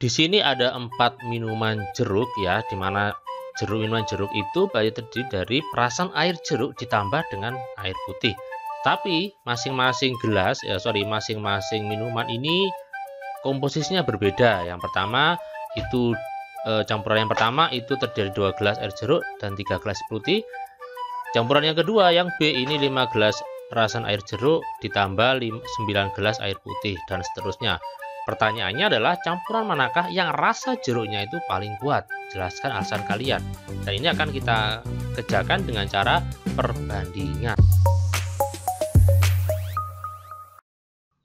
Di sini ada 4 minuman jeruk ya, di mana minuman jeruk itu terdiri dari perasan air jeruk ditambah dengan air putih. Tapi masing-masing masing-masing minuman ini komposisinya berbeda. Yang pertama itu campuran yang pertama itu terdiri dari 2 gelas air jeruk dan 3 gelas putih. Campuran yang kedua yang B ini 5 gelas perasan air jeruk ditambah 9 gelas air putih dan seterusnya. Pertanyaannya adalah campuran manakah yang rasa jeruknya itu paling kuat? Jelaskan alasan kalian. Dan ini akan kita kerjakan dengan cara perbandingan.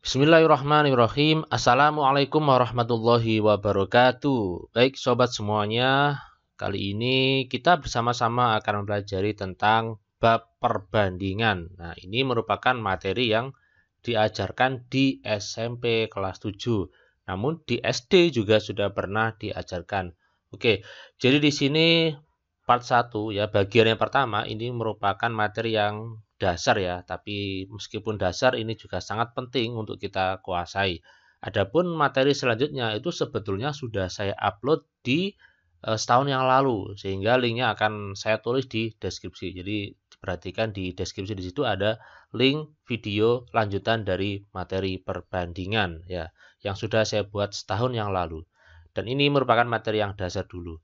Bismillahirrahmanirrahim. Assalamualaikum warahmatullahi wabarakatuh. Baik sobat semuanya, kali ini kita bersama-sama akan mempelajari tentang bab perbandingan. Nah, ini merupakan materi yang diajarkan di SMP kelas 7. Namun di SD juga sudah pernah diajarkan. Oke, jadi di sini part 1 ya, bagian yang pertama ini merupakan materi yang dasar ya, tapi meskipun dasar ini juga sangat penting untuk kita kuasai. Adapun materi selanjutnya itu sebetulnya sudah saya upload di setahun yang lalu, sehingga linknya akan saya tulis di deskripsi. Jadi perhatikan di deskripsi, di situ ada link video lanjutan dari materi perbandingan ya, yang sudah saya buat setahun yang lalu. Dan ini merupakan materi yang dasar dulu.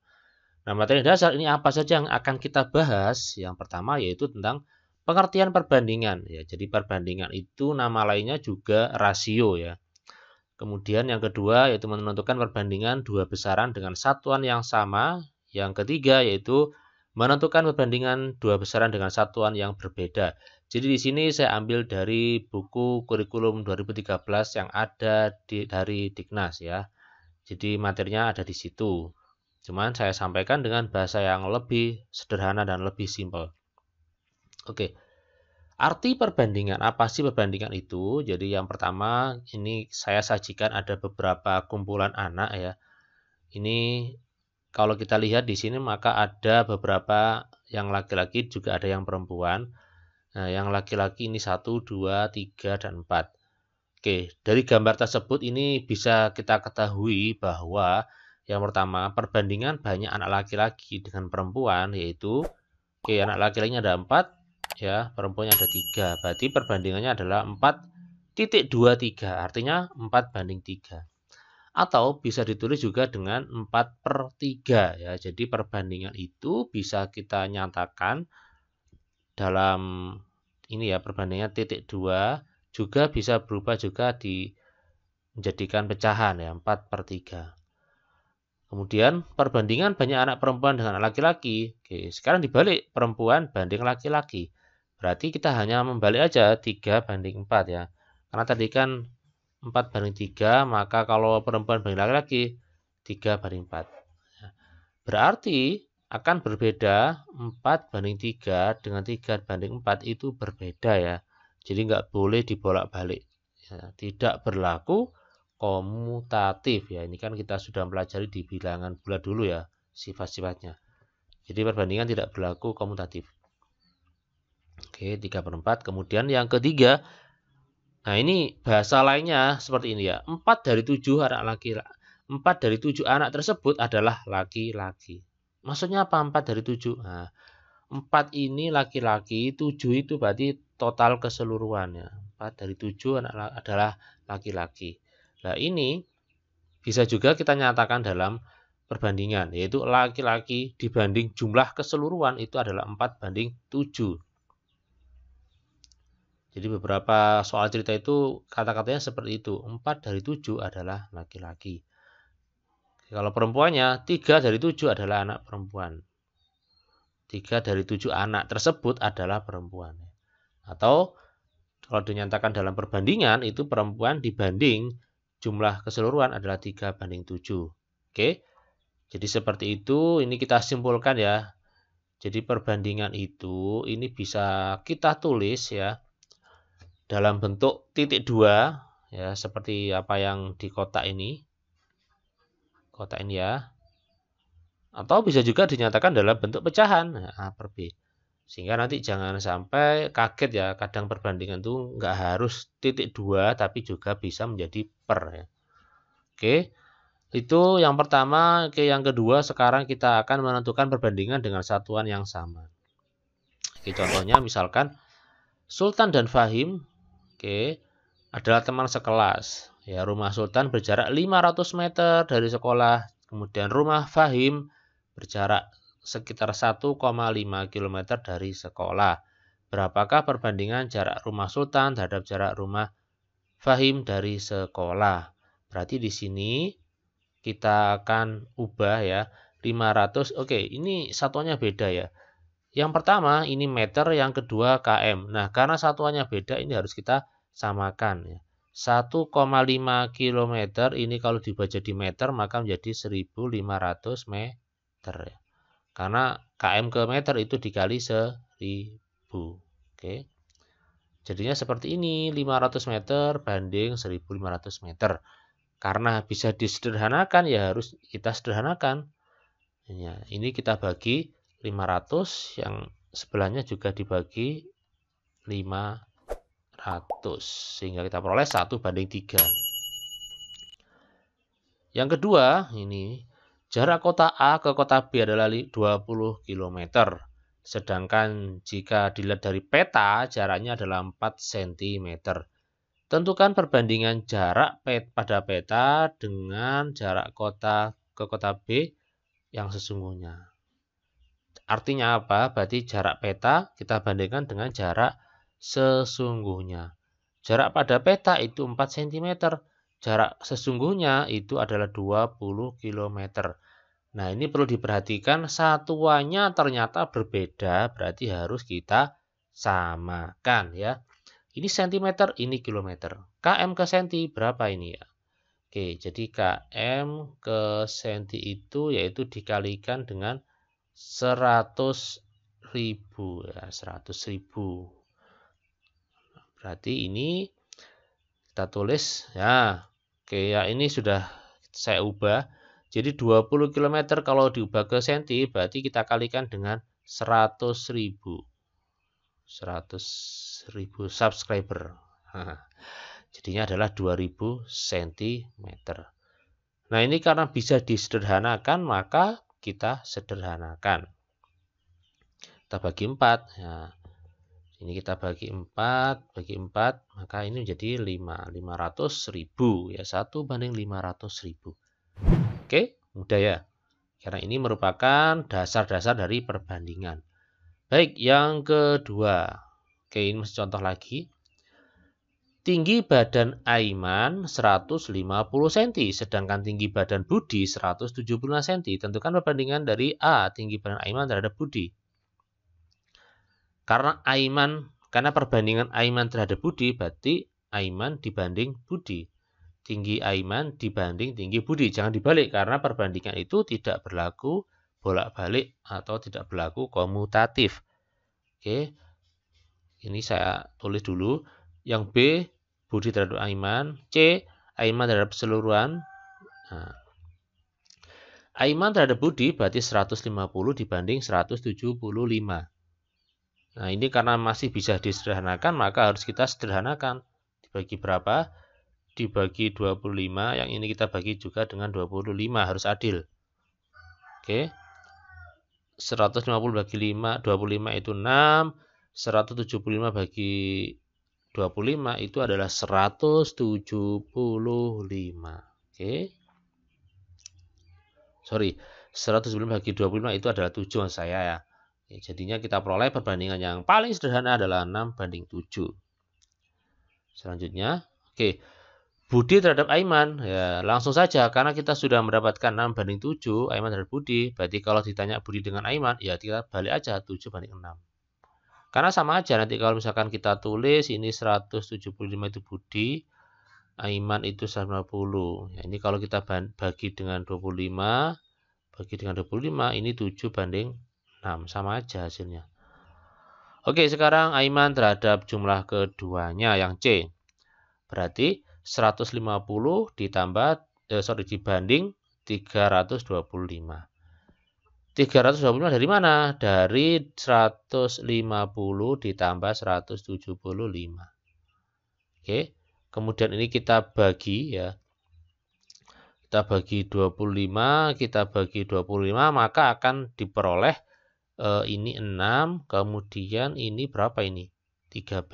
Nah, materi dasar ini apa saja yang akan kita bahas? Yang pertama yaitu tentang pengertian perbandingan ya. Jadi perbandingan itu nama lainnya juga rasio ya. Kemudian yang kedua yaitu menentukan perbandingan dua besaran dengan satuan yang sama. Yang ketiga yaitu menentukan perbandingan dua besaran dengan satuan yang berbeda. Jadi di sini saya ambil dari buku kurikulum 2013 yang ada dari Dignas ya. Jadi materinya ada di situ. Cuman saya sampaikan dengan bahasa yang lebih sederhana dan lebih simpel. Oke. Arti perbandingan, apa sih perbandingan itu? Jadi yang pertama ini saya sajikan ada beberapa kumpulan anak ya. Ini kalau kita lihat di sini maka ada beberapa yang laki-laki juga ada yang perempuan. Nah, yang laki-laki ini 1, 2, 3, dan 4. Oke, dari gambar tersebut ini bisa kita ketahui bahwa yang pertama perbandingan banyak anak laki-laki dengan perempuan, yaitu anak laki-lakinya ada 4 ya, perempuannya ada 3. Berarti perbandingannya adalah 4,23, artinya 4:3. Atau bisa ditulis juga dengan 4/3 ya. Jadi perbandingan itu bisa kita nyatakan dalam ini ya, perbandingan titik 2 juga bisa berubah juga menjadikan pecahan ya, 4/3. Kemudian perbandingan banyak anak perempuan dengan anak laki-laki. Oke, sekarang dibalik, perempuan banding laki-laki. Berarti kita hanya membalik aja 3/4 ya. Karena tadi kan 4/3, maka kalau perempuan banding laki-laki 3/4. Berarti akan berbeda 4/3 dengan 3/4 itu berbeda ya. Jadi nggak boleh dibolak-balik. Ya, tidak berlaku komutatif ya. Ini kan kita sudah pelajari di bilangan bulat dulu ya, sifat-sifatnya. Jadi perbandingan tidak berlaku komutatif. Oke, 3/4. Kemudian yang ketiga, nah ini bahasa lainnya seperti ini ya. 4 dari 7 anak tersebut adalah laki-laki. Maksudnya apa 4 dari 7? Nah, 4 ini laki-laki, 7 itu berarti total keseluruhannya. 4 dari 7 adalah laki-laki. Nah, ini bisa juga kita nyatakan dalam perbandingan, yaitu laki-laki dibanding jumlah keseluruhan itu adalah 4/7. Jadi beberapa soal cerita itu kata-katanya seperti itu. 4 dari 7 adalah laki-laki. Kalau perempuannya 3 dari 7 adalah anak perempuan. 3 dari 7 anak tersebut adalah perempuan. Atau kalau dinyatakan dalam perbandingan itu perempuan dibanding jumlah keseluruhan adalah 3/7. Oke. Jadi seperti itu, ini kita simpulkan ya. Jadi perbandingan itu ini bisa kita tulis ya dalam bentuk titik 2 ya, seperti apa yang di kotak ini. Kotak ini ya. Atau bisa juga dinyatakan dalam bentuk pecahan, A/B. Sehingga nanti jangan sampai kaget ya, kadang perbandingan itu nggak harus titik 2 tapi juga bisa menjadi per ya. Oke. Itu yang pertama. Oke, yang kedua sekarang kita akan menentukan perbandingan dengan satuan yang sama. Oke, contohnya misalkan Sultan dan Fahim, oke, adalah teman sekelas. Ya, rumah Sultan berjarak 500 meter dari sekolah, kemudian rumah Fahim berjarak sekitar 1,5 km dari sekolah. Berapakah perbandingan jarak rumah Sultan terhadap jarak rumah Fahim dari sekolah? Berarti di sini kita akan ubah ya, 500. Oke, ini satuannya beda ya. Yang pertama ini meter, yang kedua km. Nah, karena satuannya beda ini harus kita samakan ya. 1,5 km ini kalau dibaca di meter maka menjadi 1.500 meter ya. Karena km ke meter itu dikali 1.000. Oke. Jadinya seperti ini, 500 meter banding 1.500 meter. Karena bisa disederhanakan ya harus kita sederhanakan. Ya, ini kita bagi 500, yang sebelahnya juga dibagi 500. Sehingga kita peroleh 1:3. Yang kedua, ini jarak kota A ke kota B adalah 20 km. Sedangkan jika dilihat dari peta, jaraknya adalah 4 cm. Tentukan perbandingan jarak pada peta dengan jarak kota ke kota B yang sesungguhnya. Artinya apa? Berarti jarak peta kita bandingkan dengan jarak sesungguhnya. Jarak pada peta itu 4 cm. Jarak sesungguhnya itu adalah 20 km. Nah, ini perlu diperhatikan, satuannya ternyata berbeda, berarti harus kita samakan ya. Ini cm, ini kilometer. Km ke senti berapa ini ya? Oke, jadi km ke senti itu yaitu dikalikan dengan 100.000 ya, 100.000. Berarti ini kita tulis ya. Oke, ya ini sudah saya ubah. Jadi 20 km kalau diubah ke senti berarti kita kalikan dengan 100.000. 100.000 subscriber. Jadinya adalah 2000 cm. Nah, ini karena bisa disederhanakan maka kita sederhanakan. Kita bagi 4. Nah, ini kita bagi 4, maka ini menjadi 500.000 ya, 1:500.000. Oke, mudah ya. Karena ini merupakan dasar-dasar dari perbandingan. Baik, yang kedua. Oke, ini masih contoh lagi. Tinggi badan Aiman 150 cm, sedangkan tinggi badan Budi 175 cm. Tentukan perbandingan dari A, tinggi badan Aiman terhadap Budi. Karena perbandingan Aiman terhadap Budi, berarti Aiman dibanding Budi. Tinggi Aiman dibanding tinggi Budi. Jangan dibalik, karena perbandingan itu tidak berlaku bolak-balik atau tidak berlaku komutatif. Oke, ini saya tulis dulu. Yang B, Budi terhadap Aiman. C, Aiman terhadap keseluruhan. Nah, Aiman terhadap Budi berarti 150 dibanding 175. Nah, ini karena masih bisa disederhanakan, maka harus kita sederhanakan. Dibagi berapa? Dibagi 25. Yang ini kita bagi juga dengan 25. Harus adil. Oke. 150 bagi 5, 25 itu 6. 175 bagi 25 itu adalah 175. Oke. Sorry, 175 bagi 25 itu adalah 7 saya ya. Jadinya kita peroleh perbandingan yang paling sederhana adalah 6:7. Selanjutnya, oke. Budi terhadap Aiman, ya langsung saja karena kita sudah mendapatkan 6:7 Aiman terhadap Budi. Berarti kalau ditanya Budi dengan Aiman, ya kita balik aja 7:6. Karena sama aja, nanti kalau misalkan kita tulis ini 175 itu Budi, Aiman itu 150. Ya, ini kalau kita bagi dengan 25, ini 7:6, sama aja hasilnya. Oke, sekarang Aiman terhadap jumlah keduanya yang C. Berarti 150 dibanding 325. 325 dari mana? Dari 150 ditambah 175. Oke, kemudian ini kita bagi ya. kita bagi 25, kita bagi 25, maka akan diperoleh ini 6, kemudian ini berapa ini? 13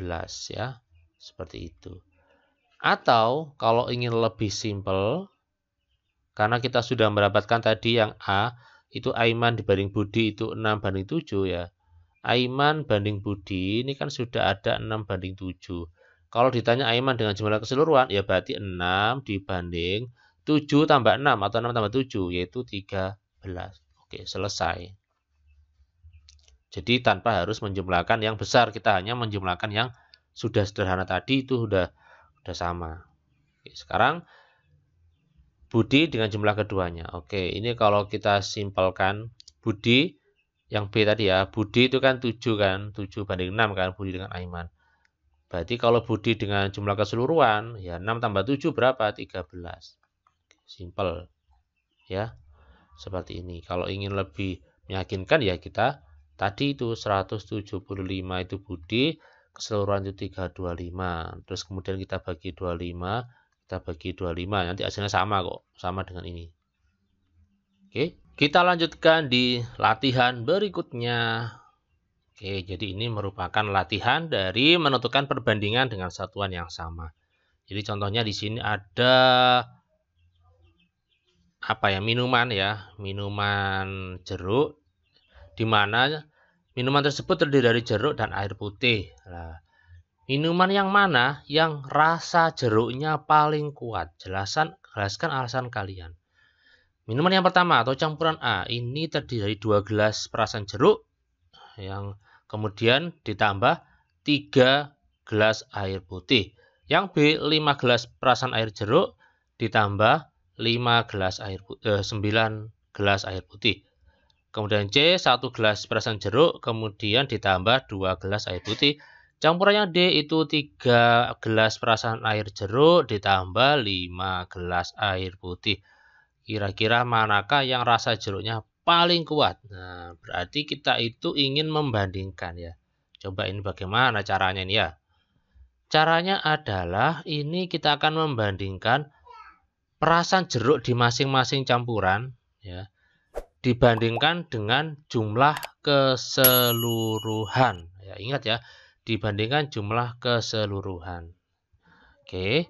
ya. Seperti itu. Atau kalau ingin lebih simpel, karena kita sudah mendapatkan tadi yang A, itu Aiman dibanding Budi itu 6 banding 7 ya. Aiman banding Budi ini kan sudah ada 6 banding 7. Kalau ditanya Aiman dengan jumlah keseluruhan, ya berarti 6 dibanding 7 tambah 6 atau 6 tambah 7, yaitu 13. Oke, selesai. Jadi tanpa harus menjumlahkan yang besar, kita hanya menjumlahkan yang sudah sederhana tadi, itu sudah sama. Oke, sekarang Budi dengan jumlah keduanya. Oke, ini kalau kita simpelkan, Budi yang B tadi ya, Budi itu kan 7 kan, 7 banding 6 kan, Budi dengan Aiman. Berarti kalau Budi dengan jumlah keseluruhan, ya 6 tambah 7 berapa? 13. Simpel. Ya, seperti ini. Kalau ingin lebih meyakinkan ya kita, tadi itu 175 itu Budi, keseluruhan itu 325. Terus kemudian kita bagi 25, kita bagi 25, nanti hasilnya sama kok, sama dengan ini. Oke. Kita lanjutkan di latihan berikutnya. Oke, jadi ini merupakan latihan dari menentukan perbandingan dengan satuan yang sama. Jadi contohnya di sini ada apa ya? Minuman ya, minuman jeruk, di mana minuman tersebut terdiri dari jeruk dan air putih. Nah, minuman yang mana yang rasa jeruknya paling kuat? Jelaskan alasan kalian. Minuman yang pertama atau campuran A ini terdiri dari 2 gelas perasan jeruk yang kemudian ditambah 3 gelas air putih. Yang B 5 gelas perasan air jeruk ditambah 9 gelas air putih. Kemudian C 1 gelas perasan jeruk kemudian ditambah 2 gelas air putih. Campurannya D itu 3 gelas perasan air jeruk ditambah 5 gelas air putih. Kira-kira manakah yang rasa jeruknya paling kuat? Nah, berarti kita itu ingin membandingkan ya. Coba ini bagaimana caranya ini ya. Caranya adalah ini kita akan membandingkan perasan jeruk di masing-masing campuran ya, dibandingkan dengan jumlah keseluruhan. Ya, ingat ya, dibandingkan jumlah keseluruhan. Oke.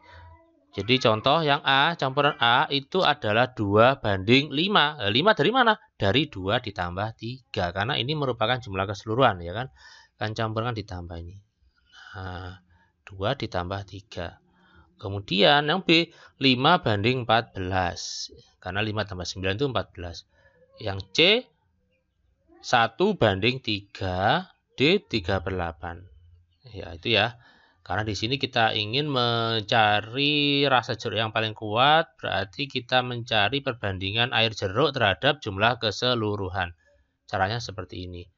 Jadi contoh yang A, campuran A itu adalah 2 banding 5. 5 dari mana? Dari 2 ditambah 3. Karena ini merupakan jumlah keseluruhan ya kan. Kan campuran ditambah ini. Nah, 2 ditambah 3. Kemudian yang B, 5 banding 14. Karena 5 tambah 9 itu 14. Yang C, 1 banding 3. D, 3/8. Ya, itu ya. Karena di sini kita ingin mencari rasa jeruk yang paling kuat, berarti kita mencari perbandingan air jeruk terhadap jumlah keseluruhan. Caranya seperti ini.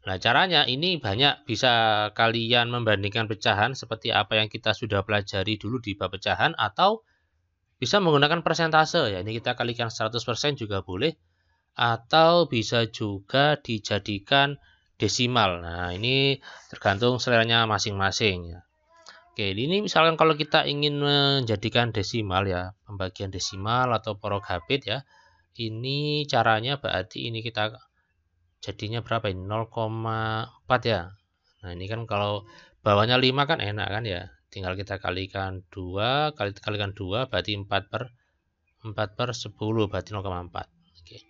Nah, caranya ini banyak, bisa kalian membandingkan pecahan seperti apa yang kita sudah pelajari dulu di bab pecahan, atau bisa menggunakan persentase. Ya, ini kita kalikan 100% juga boleh, atau bisa juga dijadikan desimal. Nah, ini tergantung seleranya masing-masing ya. Oke, ini misalkan kalau kita ingin menjadikan desimal ya, pembagian desimal atau porogabit ya, ini caranya berarti ini kita jadinya berapa ini? 0,4 ya. Nah, ini kan kalau bawahnya 5 kan enak kan ya. Tinggal kita kalikan 2, kalikan 2 berarti 4/10 berarti 0,4. Oke.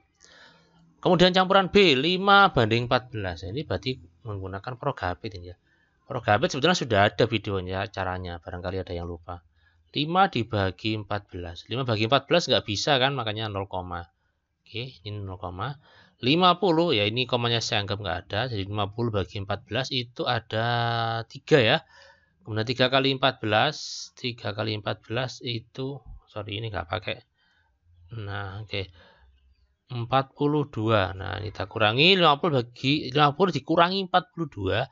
Kemudian campuran B 5 banding 14. Ini berarti menggunakan porogabit ini ya. Porogabit sebetulnya sudah ada videonya caranya, barangkali ada yang lupa. 5 dibagi 14. 5 bagi 14 nggak bisa kan, makanya 0, oke, ini 0, 50 ya, ini komanya saya anggap nggak ada, jadi 50 bagi 14 itu ada 3 ya. Kemudian 3 kali 14, 3 kali 14 itu, sorry ini nggak pakai. Nah, oke. 42. Nah, ini kita kurangi 50 dikurangi 42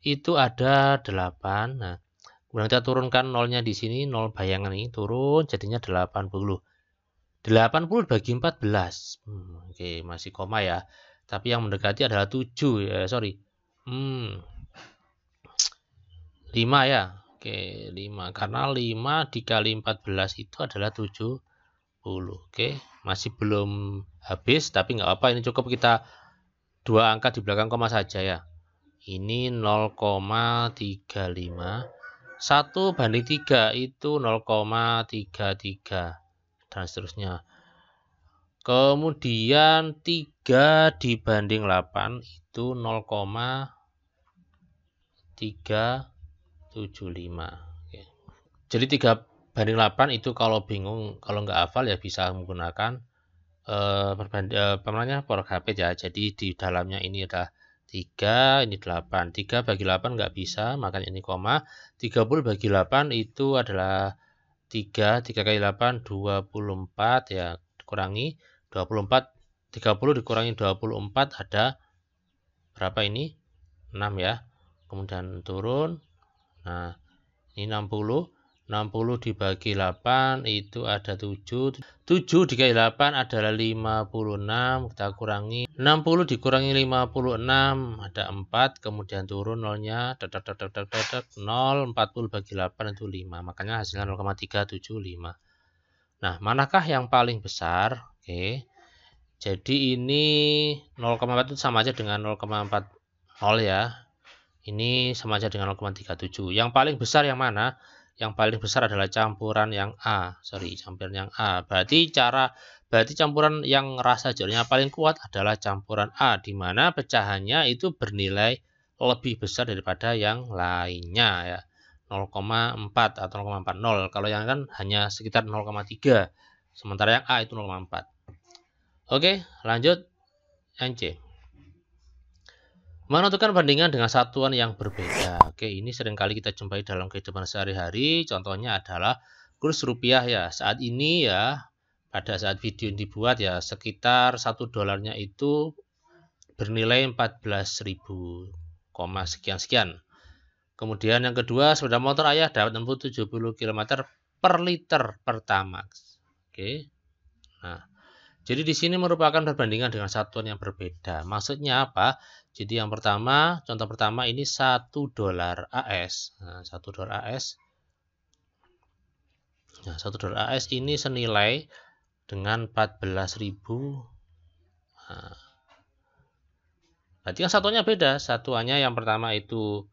itu ada 8. Nah, kemudian kita turunkan nolnya di sini, nol bayangan ini turun jadinya 80. 80 bagi 14. Oke, masih koma ya. Tapi yang mendekati adalah 7 ya, sorry. 5 ya. Oke, 5 karena 5 dikali 14 itu adalah 70. Oke, masih belum habis, tapi nggak apa, ini cukup kita 2 angka di belakang koma saja ya. Ini 0,35, 1/3 itu 0,33 dan seterusnya. Kemudian 3/8 itu 0,375. Oke. Jadi 3/8 itu kalau bingung, kalau nggak hafal ya bisa menggunakan HP ya. Jadi di dalamnya ini ada 3, ini 8. 3/8 nggak bisa, makanya ini koma. 30/8 itu adalah 3 kali 8 24 ya, dikurangi 24, 30 dikurangi 24 ada berapa ini? 6 ya. Kemudian turun. Nah, ini 60 dibagi 8 itu ada 7. 7 dikali 8 adalah 56. Kita kurangi 60 dikurangi 56 ada 4. Kemudian turun nolnya. 0, 40 bagi 8 itu 5. Makanya hasilnya 0,375. Nah, manakah yang paling besar? Oke. Jadi ini 0,4 itu sama aja dengan 0,40 ya. Ini sama aja dengan 0,37. Yang paling besar yang mana? Yang paling besar adalah campuran yang A. Campuran yang A. Berarti campuran yang rasa jalurnya paling kuat adalah campuran A, di mana pecahannya itu bernilai lebih besar daripada yang lainnya ya. 0,4 atau 0,40. Kalau yang kan hanya sekitar 0,3. Sementara yang A itu 0,4. Oke, lanjut NC. Menentukan bandingan dengan satuan yang berbeda. Oke, ini seringkali kita jumpai dalam kehidupan sehari-hari. Contohnya adalah kurs rupiah ya. Saat ini ya, pada saat video ini dibuat ya, sekitar 1 dolarnya itu bernilai 14.000, sekian-sekian. Kemudian yang kedua, sepeda motor ayah dapat menempuh 70 km per liter Pertamax. Oke. Nah, jadi di sini merupakan perbandingan dengan satuan yang berbeda. Maksudnya apa? Jadi yang pertama, contoh pertama ini 1 dolar AS. Nah, 1 dolar AS. Nah, 1 dolar AS ini senilai dengan 14.000. Nah, berarti kan satuannya beda. Satuannya yang pertama itu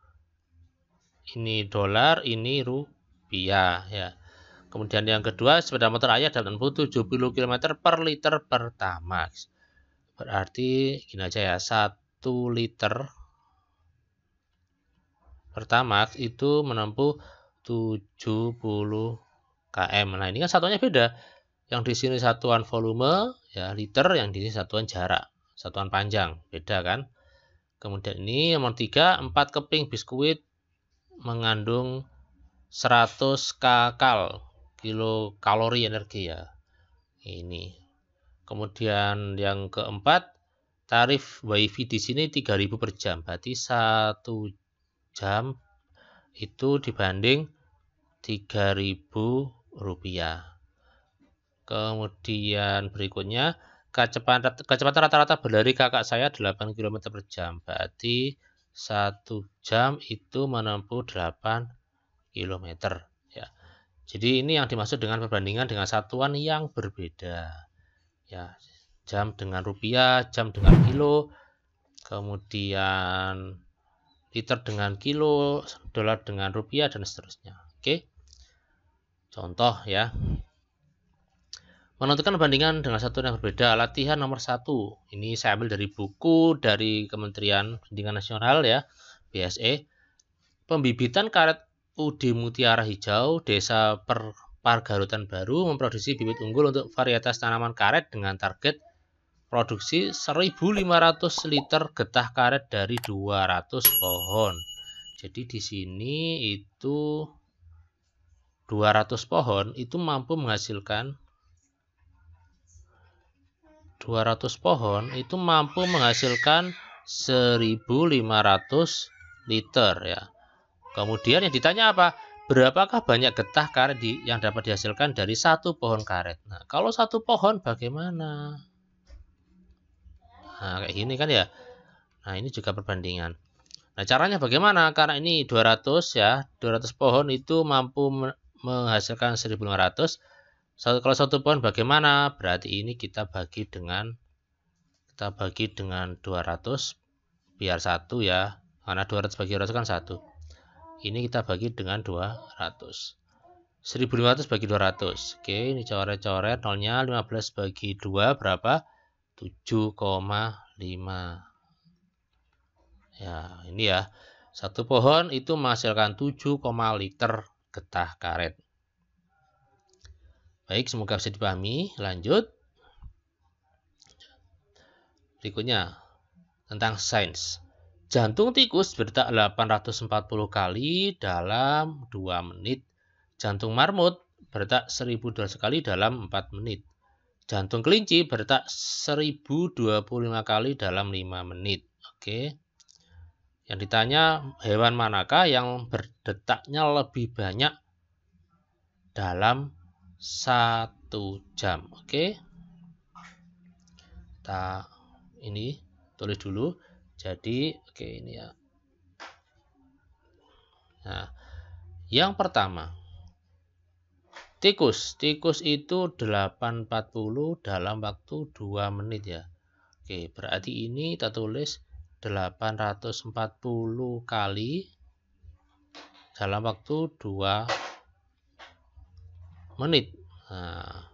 ini dolar, ini rupiah ya. Kemudian yang kedua, sepeda motor ayah dapat menempuh 70 km per liter Pertamax. Berarti gini aja ya, 1 liter Pertamax itu menempuh 70 km. Nah, ini kan satuannya beda. Yang di sini satuan volume ya liter, yang di sini satuan jarak, satuan panjang, beda kan? Kemudian ini nomor 3, 4 keping biskuit mengandung 100 kilokalori energi ya. Ini. Kemudian yang keempat, tarif WiFi di sini 3.000 per jam. Berarti 1 jam itu dibanding 3.000 rupiah. Kemudian berikutnya, kecepatan rata-rata berlari kakak saya 8 km per jam. Berarti 1 jam itu menempuh 8 km ya. Jadi ini yang dimaksud dengan perbandingan dengan satuan yang berbeda ya. Jam dengan rupiah, jam dengan kilo, kemudian liter dengan kilo, dolar dengan rupiah, dan seterusnya. Oke, contoh ya. Menentukan perbandingan dengan satuan yang berbeda. Latihan nomor 1. Ini saya ambil dari buku dari Kementerian Pendidikan Nasional ya, BSE. Pembibitan karet UD Mutiara Hijau, Desa Pargarutan Baru memproduksi bibit unggul untuk varietas tanaman karet dengan target produksi 1.500 liter getah karet dari 200 pohon. Jadi di sini itu 200 pohon itu mampu menghasilkan 1.500 liter ya. Kemudian yang ditanya apa? Berapakah banyak getah karet yang dapat dihasilkan dari 1 pohon karet? Nah, kalau 1 pohon bagaimana? Nah, kayak gini kan ya. Nah, ini juga perbandingan. Nah, caranya bagaimana? Karena ini 200 ya, 200 pohon itu mampu menghasilkan 1.500. Kalau 1 pohon bagaimana? Berarti ini kita bagi dengan 200 biar 1 ya. Karena 200 bagi 200 kan 1. Ini kita bagi dengan 200. 1500 bagi 200. Oke, ini coret-coret nolnya. 15 bagi 2 berapa? 7,5. Ya, ini ya. 1 pohon itu menghasilkan 7, liter getah karet. Baik, semoga bisa dipahami. Lanjut. Berikutnya, tentang sains. Jantung tikus berdetak 840 kali dalam 2 menit. Jantung marmut berdetak 1200 kali dalam 4 menit. Jantung kelinci berdetak 1025 kali dalam 5 menit. Oke. Yang ditanya, hewan manakah yang berdetaknya lebih banyak dalam 1 jam? Oke. Kita ini tulis dulu. Jadi, oke ini ya. Nah, yang pertama, tikus. Tikus itu 840 dalam waktu 2 menit ya. Oke, berarti ini kita tulis 840 kali dalam waktu 2 menit. Nah,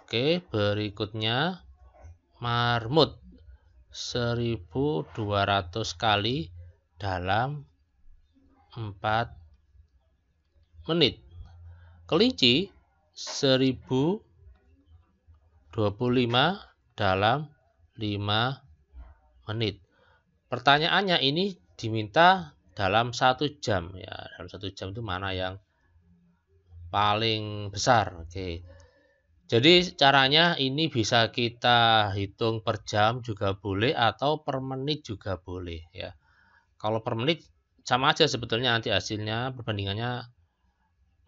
oke, berikutnya marmut 1200 kali dalam 4 menit. Kelinci 1025 dalam 5 menit. Pertanyaannya ini diminta dalam 1 jam ya. Dalam 1 jam itu mana yang paling besar? Oke. Jadi caranya ini bisa kita hitung per jam juga boleh atau per menit juga boleh ya. Kalau per menit sama aja sebetulnya, nanti hasilnya perbandingannya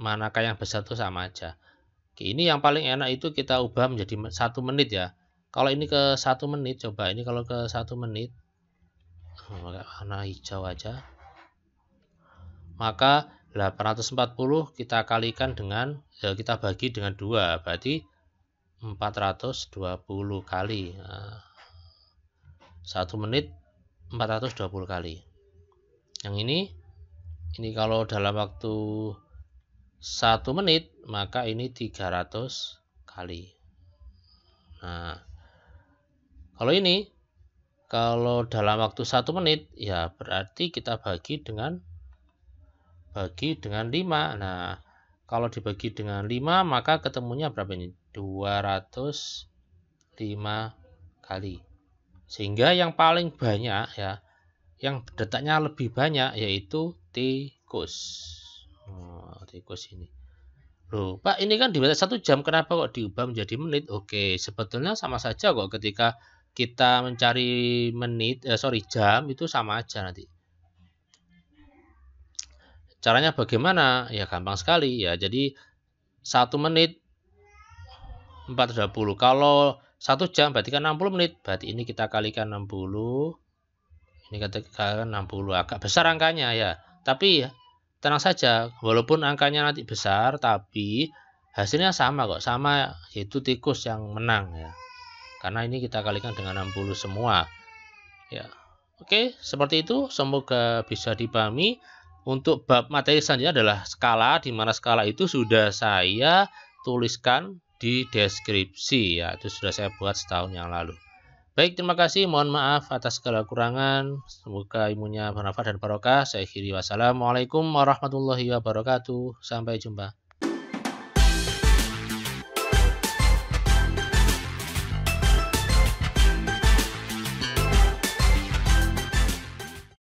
manakah yang besar itu sama aja. Oke, ini yang paling enak itu kita ubah menjadi 1 menit ya. Kalau ini ke 1 menit, coba ini kalau ke 1 menit warna hijau aja. Maka 840 kita kalikan dengan ya, kita bagi dengan 2, berarti 420 kali. Nah, 1 menit 420 kali. Yang ini kalau dalam waktu 1 menit, maka ini 300 kali. Nah, kalau dalam waktu 1 menit, ya berarti kita bagi dengan 5. Nah, kalau dibagi dengan 5, maka ketemunya berapa ini? 205 kali. Sehingga yang paling banyak ya, yang detaknya lebih banyak yaitu tikus. Tikus ini. Loh, Pak, ini kan dibatas 1 jam, kenapa kok diubah menjadi menit? Oke, sebetulnya sama saja kok, ketika kita mencari jam itu sama aja nanti. Caranya bagaimana? Ya gampang sekali ya. Jadi 1 menit 420. Kalau 1 jam berarti kan 60 menit. Berarti ini kita kalikan 60. Ini kita kalikan 60. Agak besar angkanya ya. Tapi tenang saja, walaupun angkanya nanti besar, tapi hasilnya sama kok. Sama, yaitu tikus yang menang ya. Karena ini kita kalikan dengan 60 semua. Ya. Oke, seperti itu. Semoga bisa dipahami. Untuk bab materi selanjutnya adalah skala, di mana skala itu sudah saya tuliskan di deskripsi ya. Itu sudah saya buat setahun yang lalu. Baik, terima kasih. Mohon maaf atas segala kurangan. Semoga ilmunya bermanfaat dan barokah. Saya akhiri. Wassalamualaikum warahmatullahi wabarakatuh. Sampai jumpa.